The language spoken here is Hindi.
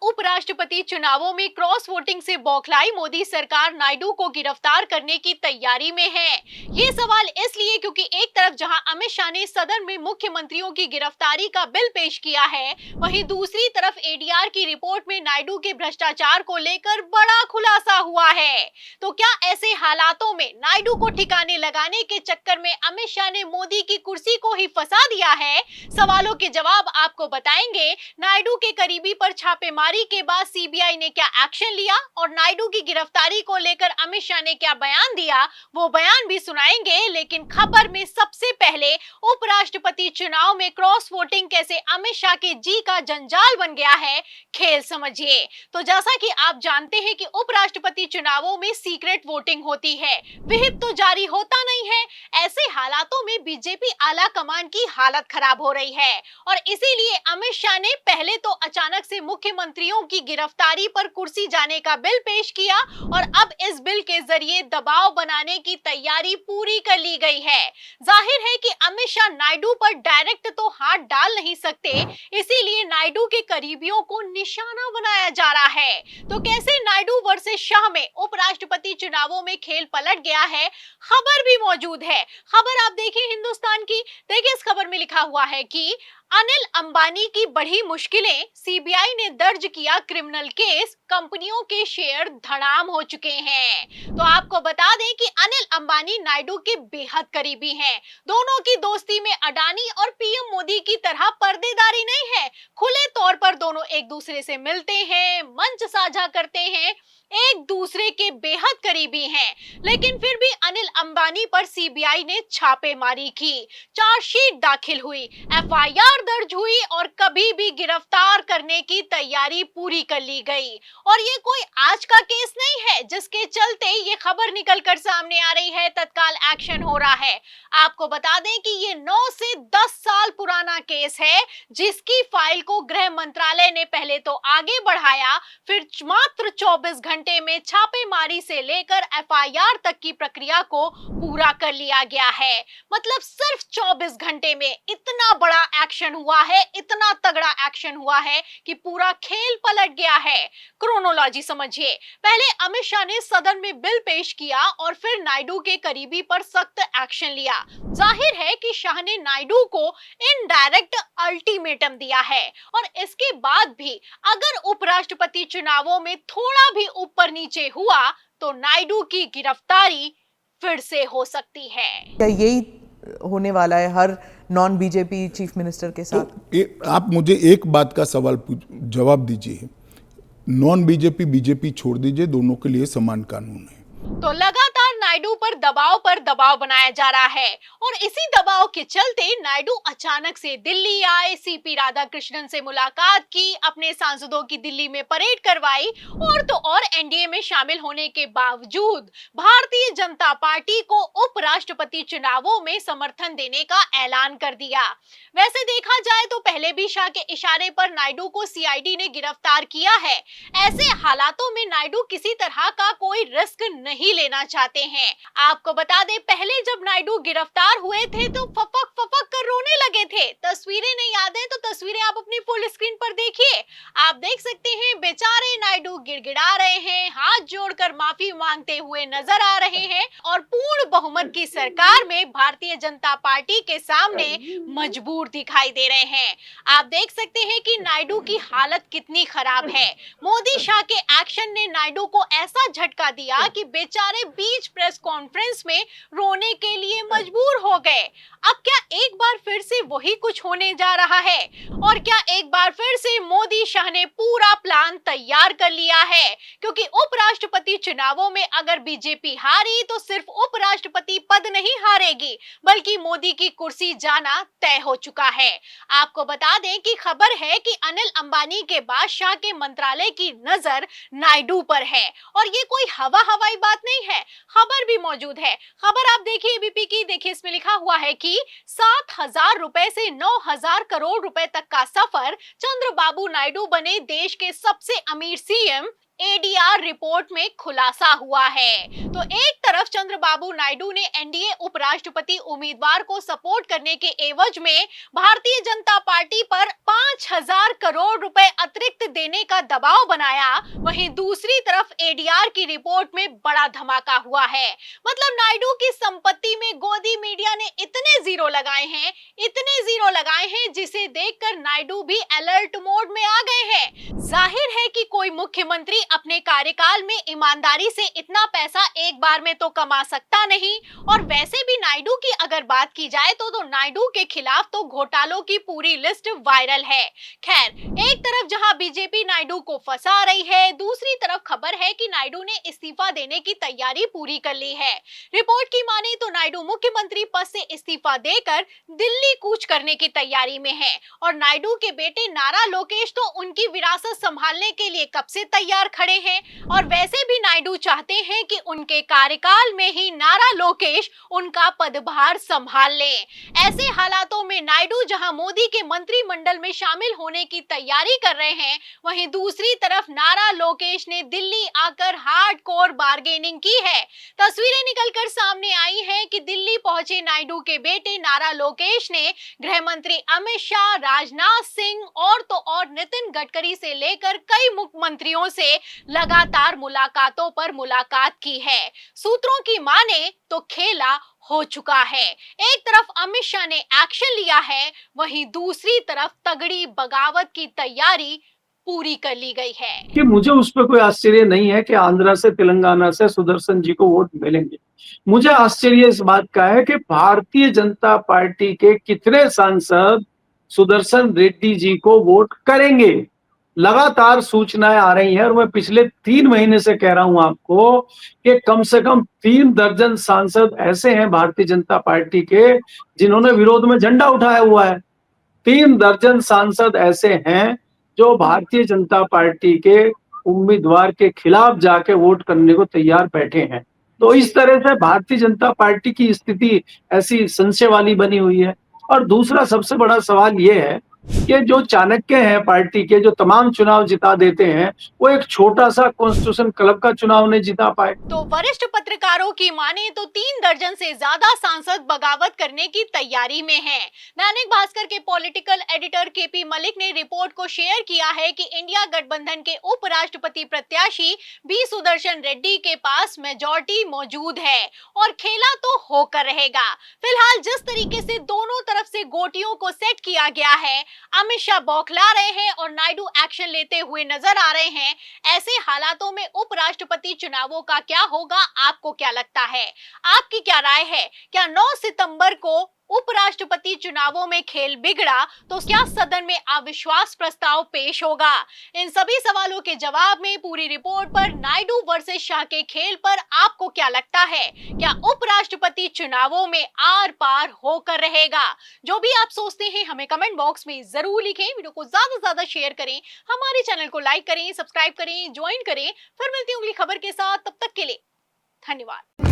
उपराष्ट्रपति चुनावों में क्रॉस वोटिंग से बौखलाई मोदी सरकार नायडू को गिरफ्तार करने की तैयारी में है। ये सवाल इसलिए क्योंकि एक तरफ जहां अमित शाह ने सदन में मुख्यमंत्रियों की गिरफ्तारी का बिल पेश किया है, वहीं दूसरी तरफ एडीआर की रिपोर्ट में नायडू के भ्रष्टाचार को लेकर बड़ा खुलासा हुआ है। तो क्या ऐसे हालातों में नायडू को ठिकाने लगाने के चक्कर में अमित शाह ने मोदी की कुर्सी को ही फंसा दिया है? सवालों के जवाब आपको बताएंगे। नायडू के करीबी पर छापेमारी के बाद सीबीआई ने क्या एक्शन लिया और नायडू की गिरफ्तारी को लेकर अमित शाह ने क्या बयान दिया, वो बयान भी सुनाएंगे। लेकिन खबर में सबसे पहले उपराष्ट्रपति चुनाव में क्रॉस वोटिंग कैसे अमित शाह के जी का जंजाल बन गया है, खेल समझिए। तो जैसा कि आप जानते हैं कि उपराष्ट्रपति चुनावों में सीक्रेट वोटिंग होती है, विहिप तो जारी होता नहीं है। ऐसे हालातों में बीजेपी आला कमान की हालत खराब हो रही है और इसीलिए अमित शाह ने पहले तो अचानक से मुख्यमंत्रियों की गिरफ्तारी पर कुर्सी जाने का बिल पेश किया और अब इस बिल के जरिए दबाव बनाने की तैयारी पूरी कर ली गई है। जाहिर है कि अमित शाह नायडू पर डायरेक्ट तो हाथ डाल नहीं सकते, इसीलिए नायडू के करीबियों को निशाना बनाया जा रहा है। तो कैसे नायडू वर्सेस शाह में उपराष्ट्रपति चुनावों में खेल पलट गया है, खबर भी मौजूद है। खबर आप देखिए हिंदुस्तान की। देखिए इस खबर में लिखा हुआ है कि अनिल अंबानी की बढ़ी मुश्किलें, सीबीआई ने दर्ज किया क्रिमिनल केस, कंपनियों के शेयर धड़ाम हो चुके हैं। तो आपको बता दें कि अनिल अंबानी नायडू के बेहद करीबी हैं। दोनों की दोस्ती में अडानी और पीएम मोदी की तरह पर्देदारी नहीं है। खुले तौर पर दोनों एक दूसरे से मिलते हैं, मंच साझा करते हैं, एक दूसरे के बेहद करीबी हैं। लेकिन फिर भी अनिल अंबानी पर सीबीआई ने छापेमारी की, चार्जशीट दाखिल हुई, एफआईआर दर्ज हुई और कभी भी गिरफ्तार करने की तैयारी पूरी कर ली गई। और ये कोई आज का केस नहीं है जिसके चलते ये खबर निकलकर सामने आ रही है, तत्काल एक्शन हो रहा है। आपको बता दें कि ये 9 से 10 साल पुराना केस है, जिसकी फाइल को गृह मंत्रालय ने पहले तो आगे बढ़ाया, फिर मात्र 24 घंटे में छापेमारी से लेकर एफआईआर तक की प्रक्रिया को पूरा कर लिया गया है। मतलब सिर्फ 24 घंटे में इतना बड़ा एक्शन हुआ है, इतना तगड़ा एक्शन हुआ है कि पूरा खेल पलट गया है। क्रोनोलॉजी समझिए। पहले अमित शाह ने सदन में बिल पेश किया और फिर नायडू के करीबी पर सख्त एक्शन लिया। जाहिर है कि शाह ने नायडू को इनडायरेक्ट अल्टीमेटम दिया है और इसके बाद भी अगर उपराष्ट्रपति चुनावों में थोड़ा भी ऊपर नीचे हुआ तो नायडू की गिरफ्तारी फिर से हो सकती है। क्या यही होने वाला है हर नॉन बीजेपी चीफ मिनिस्टर के साथ? तो आप मुझे एक बात का सवाल जवाब दीजिए, नॉन बीजेपी बीजेपी छोड़ दीजिए, दोनों के लिए समान कानून है। तो लगातार नायडू पर दबाव बनाया जा रहा है और इसी दबाव के चलते नायडू अचानक से दिल्ली आए, सीपी राधाकृष्णन से मुलाकात की, अपने सांसदों की दिल्ली में परेड करवाई और तो और एनडीए में शामिल होने के बावजूद भारतीय जनता पार्टी को उपराष्ट्रपति चुनावों में समर्थन देने का ऐलान कर दिया। वैसे देखा जाए तो पहले भी शाह के इशारे पर नायडू को सीआईडी ने गिरफ्तार किया है। ऐसे हालातों में नायडू किसी तरह का कोई रिस्क नहीं लेना चाहते हैं। आपको बता दें पहले जब नायडू गिरफ्तार हुए थे तो फपक फपक कर रोने लगे थे। तस्वीरें नहीं याद है तो तस्वीरें आप अपनी फुल स्क्रीन पर देखिए। आप देख सकते हैं बेचारे नायडू गिड़गिड़ा रहे हैं, हाथ जोड़कर माफी मांगते हुए नजर आ रहे हैं और पूर्ण बहुमत की सरकार में भारतीय जनता पार्टी के सामने मजबूर दिखाई दे रहे हैं। आप देख सकते हैं कि नायडू की हालत कितनी खराब है। मोदी शाह के एक्शन ने नायडू को ऐसा झटका दिया कि बेचारे बीच प्रेस कॉन्फ्रेंस में रोने के लिए मजबूर हो गए। अब क्या एक बार फिर से वही कुछ होने जा रहा है और क्या एक बार फिर से मोदी शाह ने पूरा प्लान तैयार कर लिया है? क्योंकि उपराष्ट्रपति चुनावों में अगर बीजेपी हारी तो सिर्फ उपराष्ट्रपति पद नहीं हारेगी बल्कि मोदी की कुर्सी जाना तय हो चुका है। आपको बता दें कि खबर है कि अनिल अंबानी के बाद शाह के मंत्रालय की नजर नायडू पर है और ये कोई हवाई बात नहीं है, खबर भी मौजूद है। खबर आप देखिए एबीपी की, देखिए इसमें लिखा हुआ है कि 7,000 रुपए से 9,000 करोड़ रुपए तक का सफर, चंद्रबाबू नायडू बने देश के सबसे अमीर सीएम, एडीआर रिपोर्ट में खुलासा हुआ है। तो एक तरफ चंद्रबाबू नायडू ने एनडीए उपराष्ट्रपति उम्मीदवार को सपोर्ट करने के एवज में भारतीय जनता पार्टी पर 5 5,000 करोड़ रुपए अतिरिक्त देने का दबाव बनाया, वहीं दूसरी तरफ एडीआर की रिपोर्ट में बड़ा धमाका हुआ है। मतलब नायडू की संपत्ति में गोदी मीडिया ने इतने जीरो लगाए हैं जिसे देखकर नायडू भी अलर्ट मोड में आ गए हैं। जाहिर है कि कोई मुख्यमंत्री अपने कार्यकाल में ईमानदारी से इतना पैसा एक बार में तो कमा सकता नहीं। और वैसे भी नायडू की अगर बात की जाए तो नायडू के खिलाफ तो घोटालों की पूरी लिस्ट वायरल है। खैर, एक तरफ जहां बीजेपी नायडू को फंसा रही है, दूसरी तरफ खबर है कि नायडू ने इस्तीफा देने की तैयारी पूरी कर ली है। रिपोर्ट की माने तो नायडू मुख्यमंत्री पद से इस्तीफा देकर दिल्ली कूच करने की तैयारी में है और नायडू के बेटे नारा लोकेश तो उनकी विरासत संभालने के लिए कब से तैयार खड़े हैं। और वैसे भी नायडू चाहते हैं कि उनके कार्यकाल में ही नारा लोकेश उनका पदभार संभाल लें। ऐसे हालातों में नायडू जहां मोदी के मंत्रिमंडल में शामिल होने की तैयारी कर रहे हैं, वहीं दूसरी तरफ नारा लोकेश ने दिल्ली आकर हार्डकोर बार्गेनिंग की है। तस्वीरें निकलकर सामने आई हैं कि दिल्ली पहुंचे नायडू के बेटे नारा लोकेश ने गृह मंत्री अमित शाह, राजनाथ सिंह और तो और नितिन गडकरी से लेकर कई मुख्यमंत्रियों से लगातार मुलाकातों पर मुलाकात की है। सूत्रों की माने तो खेला हो चुका है। एक तरफ अमित शाह ने एक्शन लिया है, वहीं दूसरी तरफ तगड़ी बगावत की तैयारी पूरी कर ली गई है। कि मुझे उस पर कोई आश्चर्य नहीं है कि आंध्रा से तेलंगाना से सुदर्शन जी को वोट मिलेंगे। मुझे आश्चर्य इस बात का है कि भारतीय जनता पार्टी के कितने सांसद सुदर्शन रेड्डी जी को वोट करेंगे। लगातार सूचनाएं आ रही हैं और मैं पिछले 3 महीने से कह रहा हूं आपको कि कम से कम 3 दर्जन सांसद ऐसे हैं भारतीय जनता पार्टी के जिन्होंने विरोध में झंडा उठाया हुआ है। 3 दर्जन सांसद ऐसे हैं जो भारतीय जनता पार्टी के उम्मीदवार के खिलाफ जाके वोट करने को तैयार बैठे हैं। तो इस तरह से भारतीय जनता पार्टी की स्थिति ऐसी संशय वाली बनी हुई है। और दूसरा सबसे बड़ा सवाल ये है कि जो चाणक्य हैं पार्टी के, जो तमाम चुनाव जिता देते हैं, वो एक छोटा सा कॉन्स्टिट्यूशन क्लब का चुनाव नहीं जिता पाए। तो वरिष्ठ पत्रकारों की माने तो 3 दर्जन से ज्यादा सांसद बगावत करने की तैयारी में हैं। दैनिक भास्कर के पॉलिटिकल एडिटर केपी मलिक ने रिपोर्ट को शेयर किया है कि इंडिया गठबंधन के उपराष्ट्रपति प्रत्याशी बी सुदर्शन रेड्डी के पास मेजॉरिटी मौजूद है और खेला तो होकर रहेगा। फिलहाल जिस तरीके से दोनों तरफ से गोटियों को सेट किया गया है, अमित शाह बौखला रहे हैं और नायडू एक्शन लेते हुए नजर आ रहे हैं। ऐसे हालातों में उपराष्ट्रपति चुनावों का क्या होगा, आपको क्या लगता है? आपकी क्या राय है? क्या 9 सितंबर को उपराष्ट्रपति चुनावों में खेल बिगड़ा तो क्या सदन में अविश्वास प्रस्ताव पेश होगा? इन सभी सवालों के जवाब में पूरी रिपोर्ट पर नायडू वर्सेस शाह के खेल पर आपको क्या लगता है? क्या उपराष्ट्रपति चुनावों में आर पार होकर रहेगा? जो भी आप सोचते हैं हमें कमेंट बॉक्स में जरूर लिखें। वीडियो को ज्यादा से ज्यादा शेयर करें, हमारे चैनल को लाइक करें, सब्सक्राइब करें, ज्वाइन करें। फिर मिलती हूँ अगली खबर के साथ, तब तक के लिए धन्यवाद।